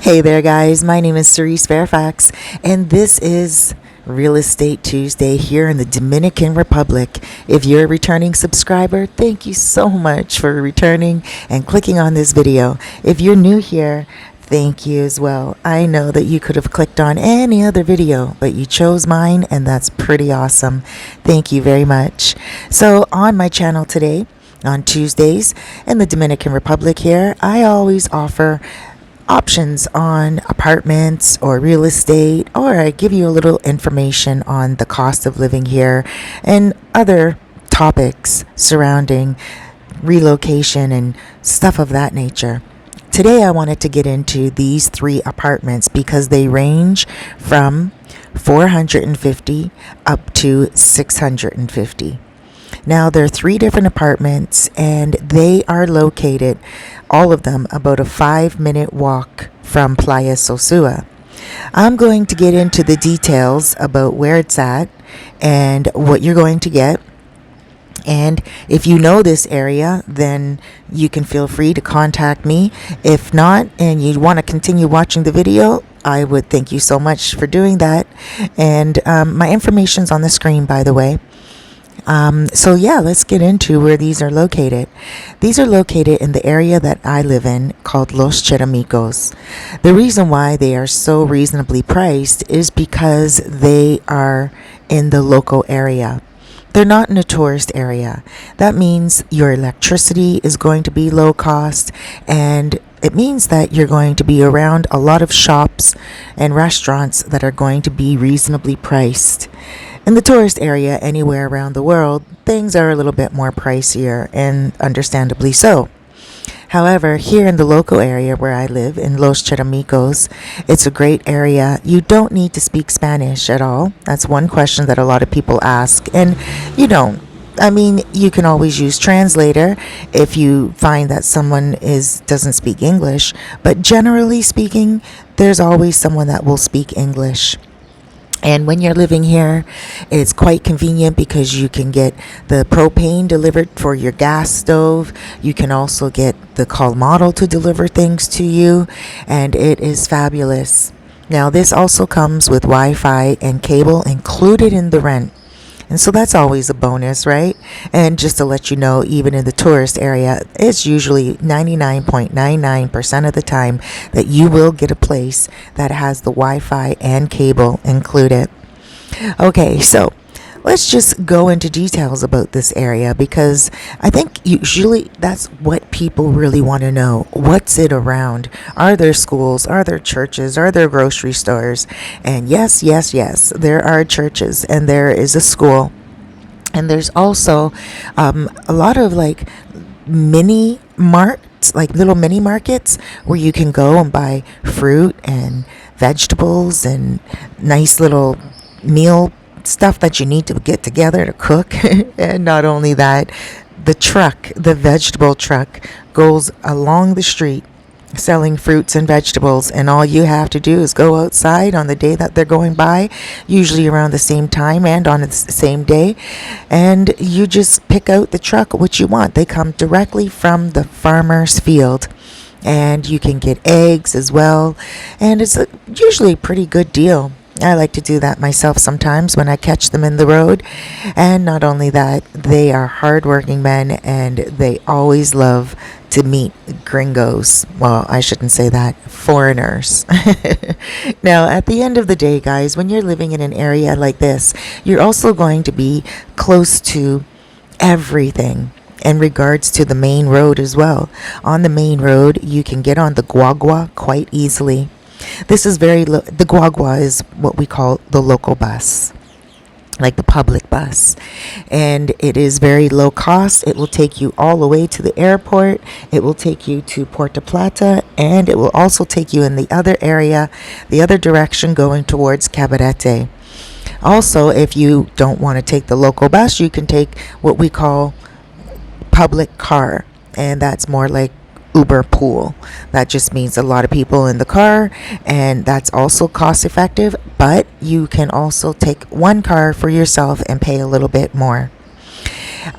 Hey there, guys. My name is Cerise Fairfax, and this is Real Estate Tuesday here in the Dominican Republic. If you're a returning subscriber, thank you so much for returning and clicking on this video. If you're new here, thank you as well. I know that you could have clicked on any other video, but you chose mine, and that's pretty awesome. Thank you very much. So, on my channel today, on Tuesdays in the Dominican Republic here, I always offer options on apartments or real estate, or I give you a little information on the cost of living here and other topics surrounding relocation and stuff of that nature. Today I wanted to get into these three apartments because they range from 450 up to 650. Now, there are three different apartments, and they are located, all of them, about a 5-minute walk from Playa, Sosua. I'm going to get into the details about where it's at and what you're going to get. And if you know this area, then you can feel free to contact me. If not, and you want to continue watching the video, I would thank you so much for doing that. And my information's on the screen, by the way. So yeah, let's get into where these are located. These are located in the area that I live in called Los Cheramicos. The reason why they are so reasonably priced is because they are in the local area. They're not in a tourist area. That means your electricity is going to be low cost, and it means that you're going to be around a lot of shops and restaurants that are going to be reasonably priced. In the tourist area anywhere around the world, things are a little bit more pricier, and understandably so. However, here in the local area where I live, in Los Cheramicos, it's a great area. You don't need to speak Spanish at all. That's one question that a lot of people ask, and you don't. I mean, you can always use translator if you find that someone doesn't speak English, but generally speaking, there's always someone that will speak English. And when you're living here, it's quite convenient because you can get the propane delivered for your gas stove. You can also get the call model to deliver things to you, and it is fabulous. Now, this also comes with Wi-Fi and cable included in the rent. And so that's always a bonus, right? And just to let you know, even in the tourist area, it's usually 99.99% of the time that you will get a place that has the Wi-Fi and cable included. Okay, so let's just go into details about this area because I think usually that's what people really want to know. What's it around? Are there schools? Are there churches? Are there grocery stores? And yes, there are churches and there is a school. And there's also a lot of like mini marts, like little mini markets where you can go and buy fruit and vegetables and nice little meal stuff that you need to get together to cook. And not only that, the vegetable truck goes along the street selling fruits and vegetables, and all you have to do is go outside on the day that they're going by, usually around the same time and on the same day, and you just pick out the truck what you want. They come directly from the farmer's field. And you can get eggs as well, and it's usually a pretty good deal. I like to do that myself sometimes when I catch them in the road. And not only that, they are hardworking men and they always love to meet gringos. Well, I shouldn't say that, foreigners. Now, at the end of the day, guys, when you're living in an area like this, you're also going to be close to everything in regards to the main road as well. On the main road, you can get on the guagua quite easily. This is the guagua is what we call the local bus, like the public bus, and it is very low cost. It will take you all the way to the airport. It will take you to Puerto Plata, and it will also take you in the other area, the other direction going towards Cabarete. Also, if you don't want to take the local bus, you can take what we call public car, and that's more like Uber pool. That just means a lot of people in the car, and that's also cost effective, but you can also take one car for yourself and pay a little bit more.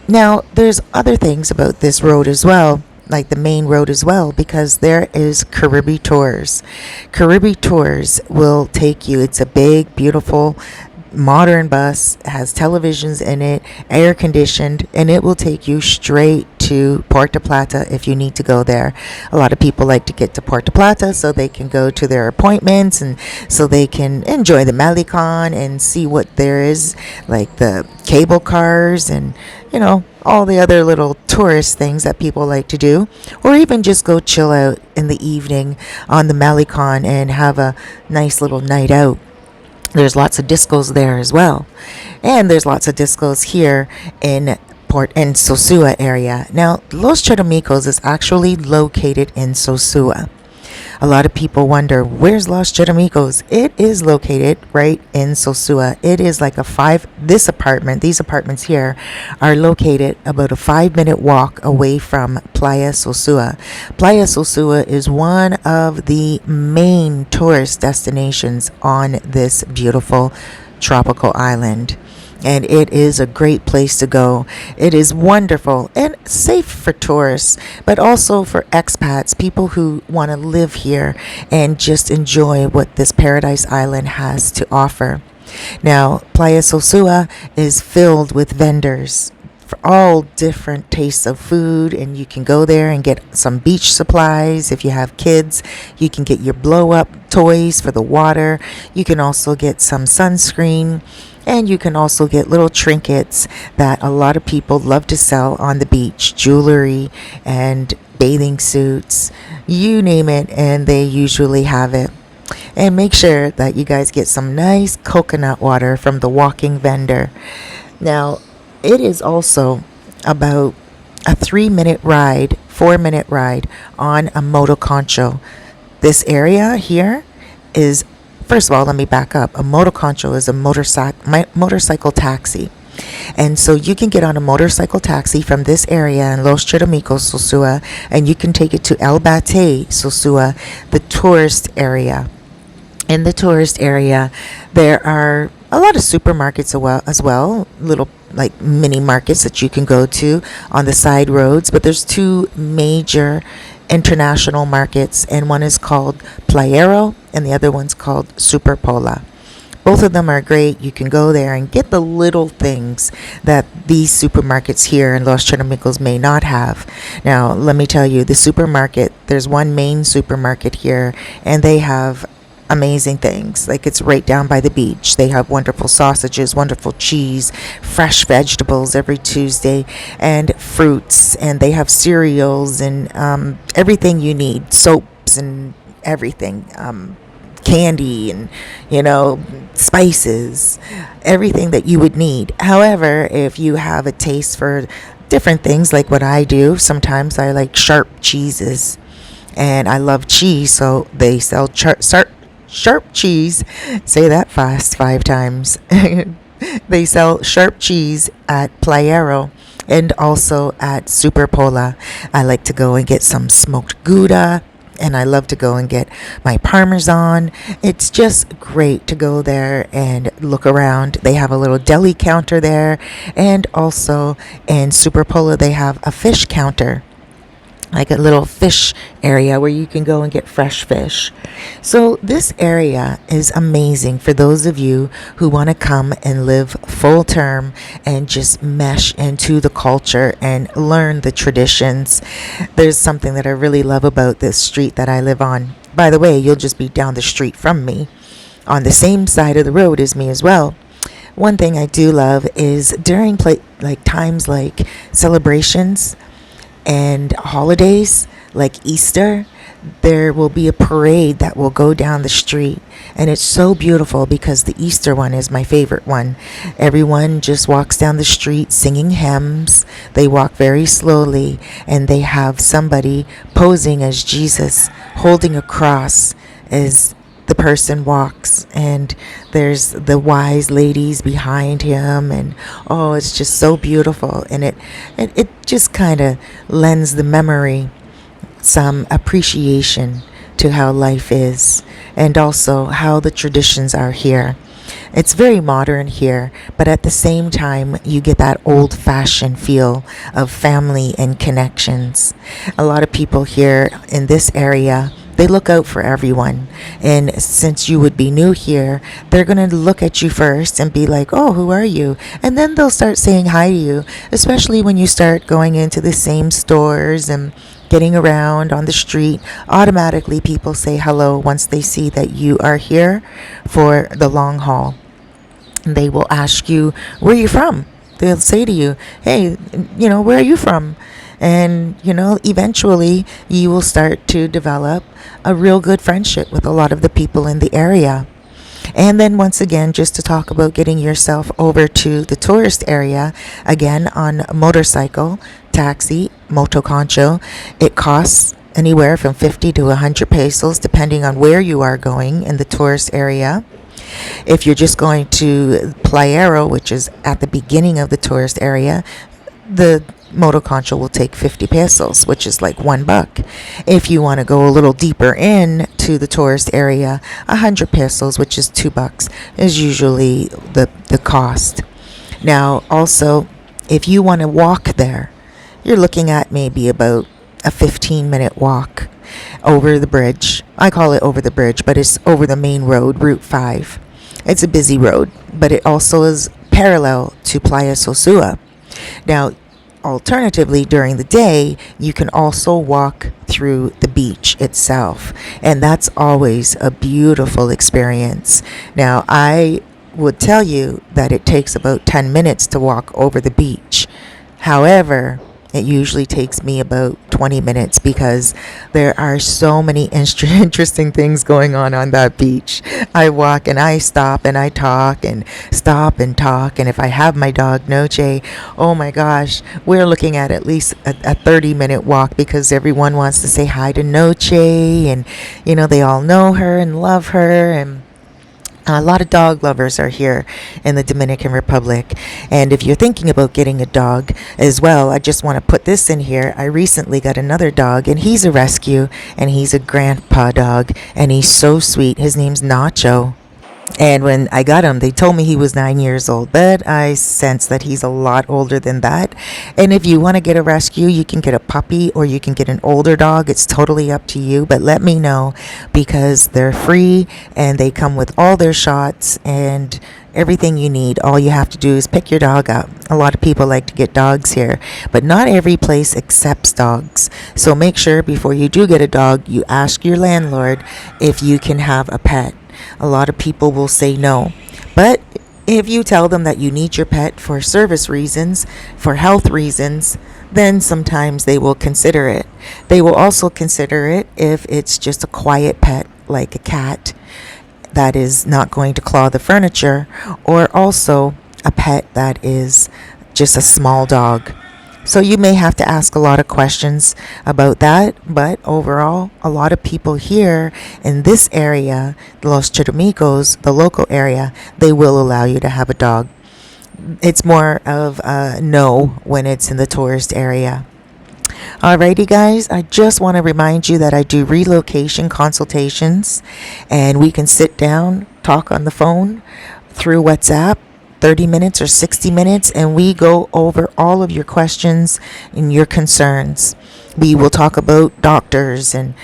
Now, there's other things about this road as well. like the main road as well, because there is Caribbean Tours. Caribbean Tours will take you. It's a big, beautiful, modern bus, has televisions in it, air conditioned, and it will take you straight to Puerto Plata if you need to go there. A lot of people like to get to Puerto Plata so they can go to their appointments and so they can enjoy the Malecon and see what there is, like the cable cars and, all the other little tourist things that people like to do, or even just go chill out in the evening on the Malecon and have a nice little night out. There's lots of discos there as well. And there's lots of discos here in Port and Sosua area. Now, Los Cheramicos is actually located in Sosua. A lot of people wonder, where's Los Cheramicos? It is located right in Sosua. It is like these apartments here are located about a 5-minute walk away from Playa Sosua. Playa Sosua is one of the main tourist destinations on this beautiful tropical island. And it is a great place to go. It is wonderful and safe for tourists, but also for expats, people who want to live here and just enjoy what this paradise island has to offer. Now, Playa Sosua is filled with vendors for all different tastes of food, and you can go there and get some beach supplies. If you have kids, you can get your blow up toys for the water. You can also get some sunscreen, and you can also get little trinkets that a lot of people love to sell on the beach, jewelry and bathing suits, you name it, and they usually have it. And make sure that you guys get some nice coconut water from the walking vendor. Now, it is also about a 3-minute ride, 4-minute ride on a motoconcho. This area here is, first of all, let me back up. A motoconcho is a motorcycle taxi. And so you can get on a motorcycle taxi from this area in Los Cheramicos, Sosua, and you can take it to El Bate, Sosua, the tourist area. In the tourist area, there are a lot of supermarkets as well, little like mini markets that you can go to on the side roads. But there's two major international markets, and one is called Playa and the other one's called Superpola. Both of them are great. You can go there and get the little things that these supermarkets here in Los Cheramicos may not have. Now, let me tell you, the supermarket, there's one main supermarket here, and they have amazing things. Like, it's right down by the beach. They have wonderful sausages, wonderful cheese, fresh vegetables every Tuesday, and fruits, and they have cereals and everything you need, soaps and everything, candy and spices, everything that you would need. However, if you have a taste for different things like what I do, sometimes I like sharp cheeses, and I love cheese, so they sell sharp cheese. Say that fast 5 times. They sell sharp cheese at Playa and also at Superpola. I like to go and get some smoked Gouda, and I love to go and get my Parmesan. It's just great to go there and look around. They have a little deli counter there, and also in Superpola they have a fish counter, like a little fish area where you can go and get fresh fish. So this area is amazing for those of you who want to come and live full term and just mesh into the culture and learn the traditions. There's something that I really love about this street that I live on. By the way, you'll just be down the street from me, on the same side of the road as me as well. One thing I do love is during times like celebrations and holidays like Easter, there will be a parade that will go down the street, and it's so beautiful because the Easter one is my favorite one. Everyone just walks down the street singing hymns. They walk very slowly, and they have somebody posing as Jesus holding a cross as the person walks, and there's the wise ladies behind him, and it's just so beautiful, and it just kind of lends the memory some appreciation to how life is and also how the traditions are here. It's very modern here, but at the same time, you get that old fashioned feel of family and connections. A lot of people here in this area, they look out for everyone. And since you would be new here, they're going to look at you first and be like, oh, who are you? And then they'll start saying hi to you, especially when you start going into the same stores and getting around on the street. Automatically, people say hello once they see that you are here for the long haul. They will ask you, where are you from? They'll say to you, hey, where are you from? And, eventually you will start to develop a real good friendship with a lot of the people in the area. And then once again, just to talk about getting yourself over to the tourist area, again on motorcycle, taxi, motoconcho, it costs anywhere from 50 to 100 pesos depending on where you are going in the tourist area. If you're just going to Playa, which is at the beginning of the tourist area, the motoconcho will take 50 pesos, which is like $1. If you want to go a little deeper in to the tourist area, 100 pesos, which is $2, is usually the cost. Now, also, if you want to walk there, you're looking at maybe about a 15-minute walk over the bridge. I call it over the bridge, but it's over the main road, Route 5. It's a busy road, but it also is parallel to Playa Sosua. Now, alternatively, during the day, you can also walk through the beach itself, and that's always a beautiful experience. Now, I would tell you that it takes about 10 minutes to walk over the beach. However, it usually takes me about 20 minutes because there are so many interesting things going on that beach. I walk and I stop and I talk and stop and talk. And if I have my dog, Noche, oh my gosh, we're looking at least a 30-minute walk because everyone wants to say hi to Noche. And, they all know her and love her. And a lot of dog lovers are here in the Dominican Republic. And if you're thinking about getting a dog as well, I just want to put this in here. I recently got another dog, and he's a rescue, and he's a grandpa dog, and he's so sweet. His name's Nacho. And when I got him, they told me he was 9 years old, but I sense that he's a lot older than that. And if you want to get a rescue, you can get a puppy or you can get an older dog. It's totally up to you, but let me know because they're free and they come with all their shots and everything you need. All you have to do is pick your dog up. A lot of people like to get dogs here, but not every place accepts dogs. So make sure before you do get a dog, you ask your landlord if you can have a pet. A lot of people will say no. But if you tell them that you need your pet for service reasons, for health reasons, then sometimes they will consider it. They will also consider it if it's just a quiet pet like a cat that is not going to claw the furniture, or also a pet that is just a small dog. So you may have to ask a lot of questions about that, but overall, a lot of people here in this area, Los Chirimicos, the local area, they will allow you to have a dog. It's more of a no when it's in the tourist area. Alrighty guys, I just want to remind you that I do relocation consultations and we can sit down, talk on the phone through WhatsApp, 30 minutes or 60 minutes, and we go over all of your questions and your concerns. We will talk about doctors and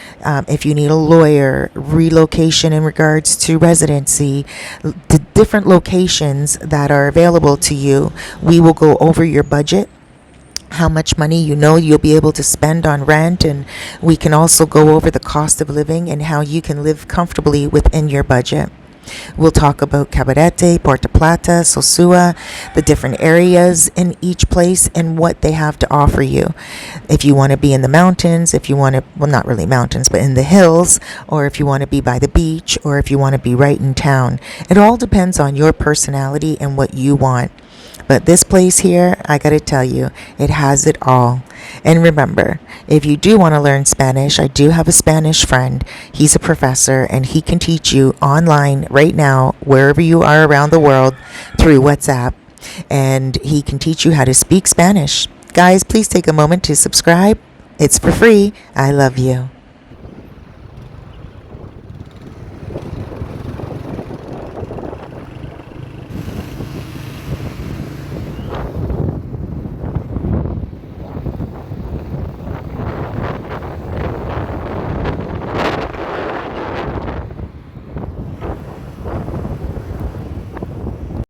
if you need a lawyer, relocation in regards to residency, the different locations that are available to you. We will go over your budget, how much money you'll be able to spend on rent, and we can also go over the cost of living and how you can live comfortably within your budget. We'll talk about Cabarete, Puerto Plata, Sosua, the different areas in each place and what they have to offer you. If you want to be in the mountains, if you want to, well, not really mountains, but in the hills, or if you want to be by the beach, or if you want to be right in town. It all depends on your personality and what you want. But this place here, I gotta tell you, it has it all. And remember, if you do want to learn Spanish, I do have a Spanish friend. He's a professor and he can teach you online right now, wherever you are around the world, through WhatsApp. And he can teach you how to speak Spanish. Guys, please take a moment to subscribe. It's for free. I love you.